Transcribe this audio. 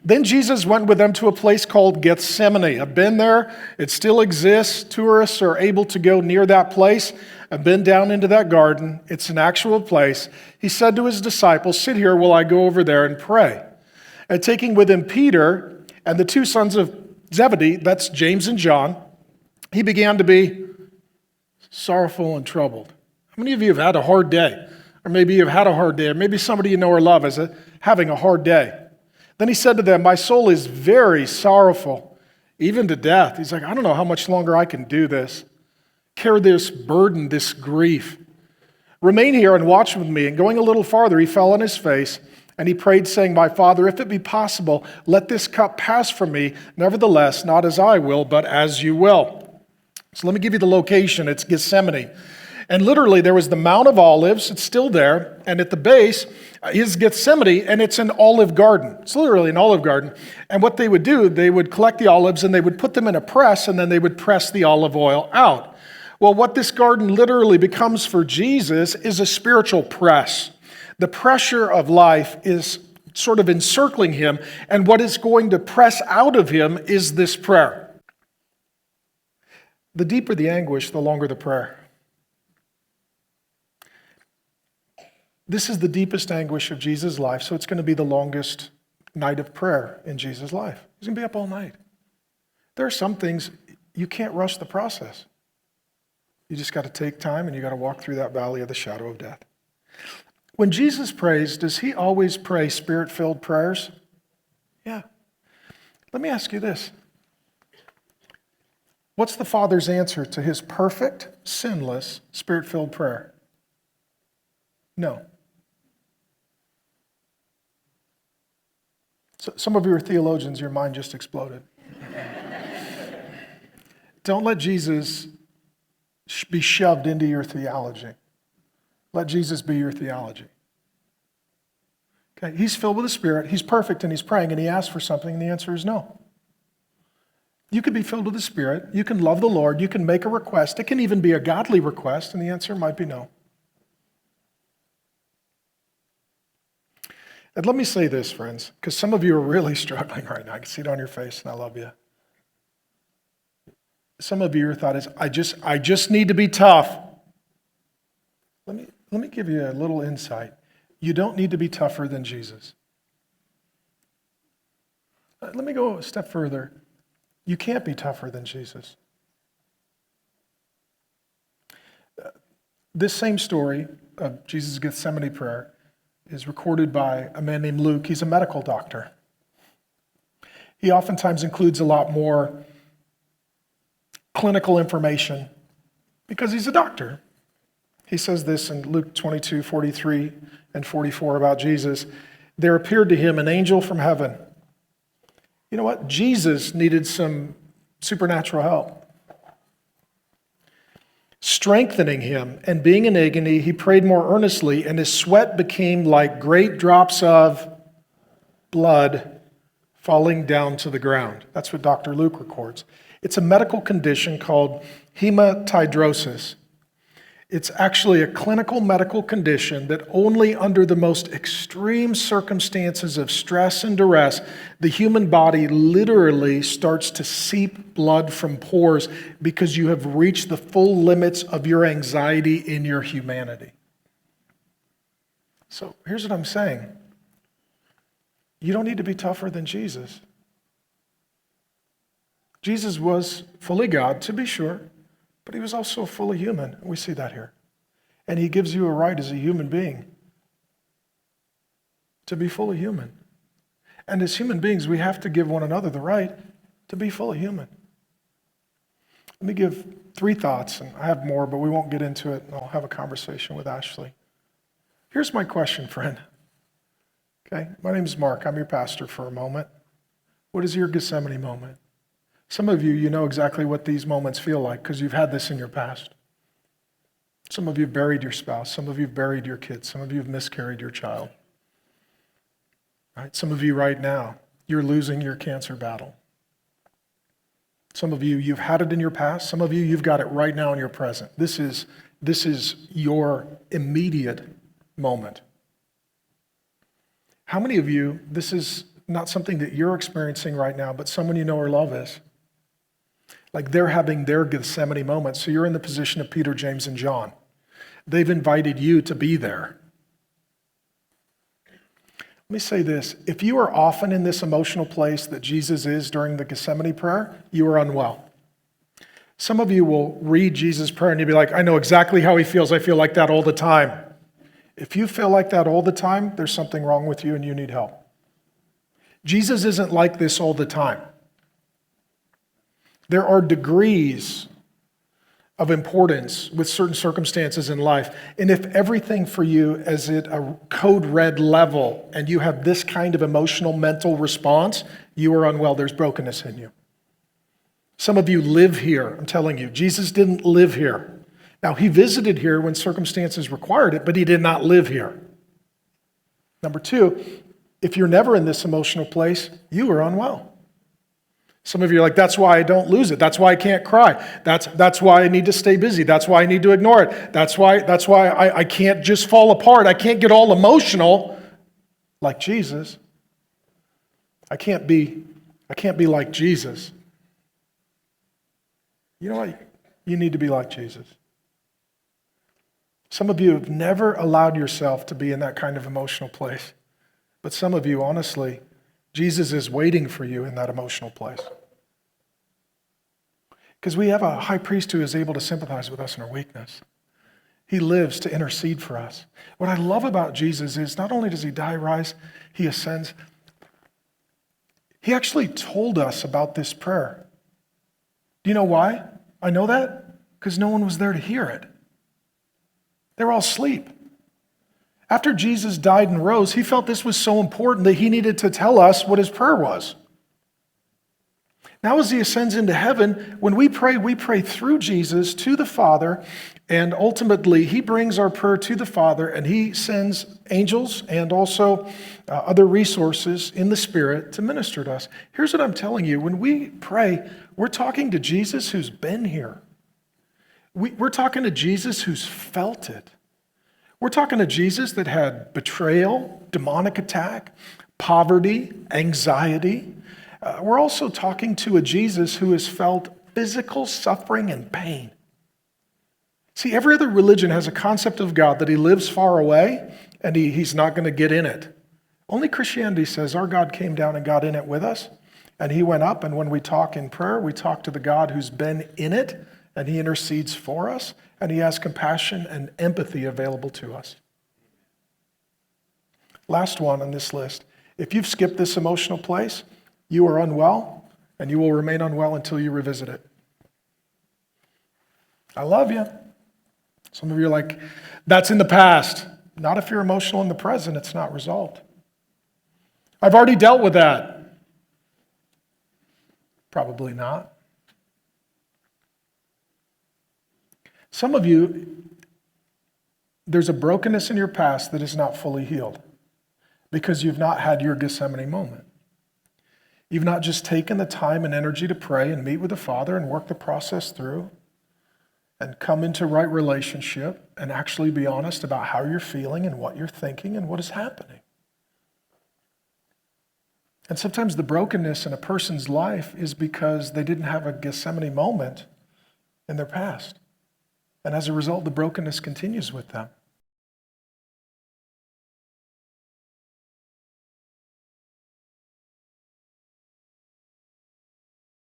Then Jesus went with them to a place called Gethsemane. I've been there. It still exists. Tourists are able to go near that place. I've been down into that garden. It's an actual place. He said to his disciples, "Sit here while I go over there and pray." And taking with him Peter and the two sons of Zebedee, that's James and John, he began to be sorrowful and troubled. How many of you have had a hard day? Or maybe you've had a hard day, or maybe somebody you know or love is having a hard day. Then he said to them, "My soul is very sorrowful, even to death." He's like, I don't know how much longer I can do this. Carry this burden, this grief. "Remain here and watch with me." And going a little farther, he fell on his face and he prayed, saying, "My Father, if it be possible, let this cup pass from me. Nevertheless, not as I will, but as you will." So let me give you the location. It's Gethsemane. And literally, there was the Mount of Olives. It's still there. And at the base is Gethsemane, and it's an olive garden. It's literally an olive garden. And what they would do, they would collect the olives, and they would put them in a press, and then they would press the olive oil out. Well, what this garden literally becomes for Jesus is a spiritual press. The pressure of life is sort of encircling him, and what is going to press out of him is this prayer. The deeper the anguish, the longer the prayer. This is the deepest anguish of Jesus' life, so it's going to be the longest night of prayer in Jesus' life. He's going to be up all night. There are some things you can't rush the process. You just got to take time and you got to walk through that valley of the shadow of death. When Jesus prays, does he always pray spirit-filled prayers? Yeah. Let me ask you this. What's the Father's answer to his perfect, sinless, spirit-filled prayer? No. So some of you are theologians, your mind just exploded. Don't let Jesus be shoved into your theology. Let Jesus be your theology. Okay, he's filled with the Spirit, he's perfect, and he's praying, and he asks for something, and the answer is no. You could be filled with the Spirit, you can love the Lord, you can make a request, it can even be a godly request, and the answer might be no. And let me say this, friends, because some of you are really struggling right now. I can see it on your face, and I love you. Some of you, your thought is, I just need to be tough. Let me give you a little insight. You don't need to be tougher than Jesus. Let me go a step further. You can't be tougher than Jesus. This same story of Jesus' Gethsemane prayer is recorded by a man named Luke. He's a medical doctor. He oftentimes includes a lot more clinical information because he's a doctor. He says this in Luke 22, 43 and 44 about Jesus. There appeared to him an angel from heaven. You know what? Jesus needed some supernatural help. Strengthening him, and being in agony, he prayed more earnestly, and his sweat became like great drops of blood falling down to the ground. That's what Dr. Luke records. It's a medical condition called hematidrosis. It's actually a clinical medical condition that only under the most extreme circumstances of stress and duress, the human body literally starts to seep blood from pores because you have reached the full limits of your anxiety in your humanity. So here's what I'm saying. You don't need to be tougher than Jesus. Jesus was fully God, to be sure, but he was also fully human. We see that here. And he gives you a right as a human being to be fully human. And as human beings, we have to give one another the right to be fully human. Let me give 3 thoughts, and I have more, but we won't get into it, and I'll have a conversation with Ashley. Here's my question, friend. Okay, my name is Mark. I'm your pastor for a moment. What is your Gethsemane moment? Some of you know exactly what these moments feel like because you've had this in your past. Some of you have buried your spouse. Some of you have buried your kids. Some of you have miscarried your child. Right? Some of you right now, you're losing your cancer battle. Some of you, you've had it in your past. Some of you, you've got it right now in your present. This is your immediate moment. How many of you, this is Not something that you're experiencing right now, but someone you know or love is. Like they're having their Gethsemane moment. So you're in the position of Peter, James, and John. They've invited you to be there. Let me say this. If you are often in this emotional place that Jesus is during the Gethsemane prayer, you are unwell. Some of you will read Jesus' prayer and you'll be like, I know exactly how he feels. I feel like that all the time. If you feel like that all the time, there's something wrong with you and you need help. Jesus isn't like this all the time. There are degrees of importance with certain circumstances in life. And if everything for you is at a code red level and you have this kind of emotional, mental response, you are unwell. There's brokenness in you. Some of you live here, I'm telling you. Jesus didn't live here. Now, he visited here when circumstances required it, but he did not live here. Number two, if you're never in this emotional place, you are unwell. Some of you are like, that's why I don't lose it. That's why I can't cry. That's why I need to stay busy. That's why I need to ignore it. That's why I can't just fall apart. I can't get all emotional like Jesus. I can't be like Jesus. You know what? You need to be like Jesus. Some of you have never allowed yourself to be in that kind of emotional place. But some of you, honestly, Jesus is waiting for you in that emotional place. Because we have a high priest who is able to sympathize with us in our weakness. He lives to intercede for us. What I love about Jesus is not only does he die, rise, he ascends. He actually told us about this prayer. Do you know why I know that? Because no one was there to hear it. They were all asleep. After Jesus died and rose, he felt this was so important that he needed to tell us what his prayer was. Now as he ascends into heaven, when we pray through Jesus to the Father, and ultimately he brings our prayer to the Father, and he sends angels and also other resources in the Spirit to minister to us. Here's what I'm telling you. When we pray, we're talking to Jesus who's been here. We're talking to Jesus who's felt it. We're talking to Jesus that had betrayal, demonic attack, poverty, anxiety. We're also talking to a Jesus who has felt physical suffering and pain. See, every other religion has a concept of God that he lives far away and he's not going to get in it. Only Christianity says our God came down and got in it with us, and he went up, and when we talk in prayer, we talk to the God who's been in it, and he intercedes for us, and he has compassion and empathy available to us. Last one on this list. If you've skipped this emotional place, you are unwell, and you will remain unwell until you revisit it. I love you. Some of you are like, that's in the past. Not if you're emotional in the present, it's not resolved. I've already dealt with that. Probably not. Some of you, there's a brokenness in your past that is not fully healed because you've not had your Gethsemane moment. You've not just taken the time and energy to pray and meet with the Father and work the process through and come into right relationship and actually be honest about how you're feeling and what you're thinking and what is happening. And sometimes the brokenness in a person's life is because they didn't have a Gethsemane moment in their past. And as a result, the brokenness continues with them.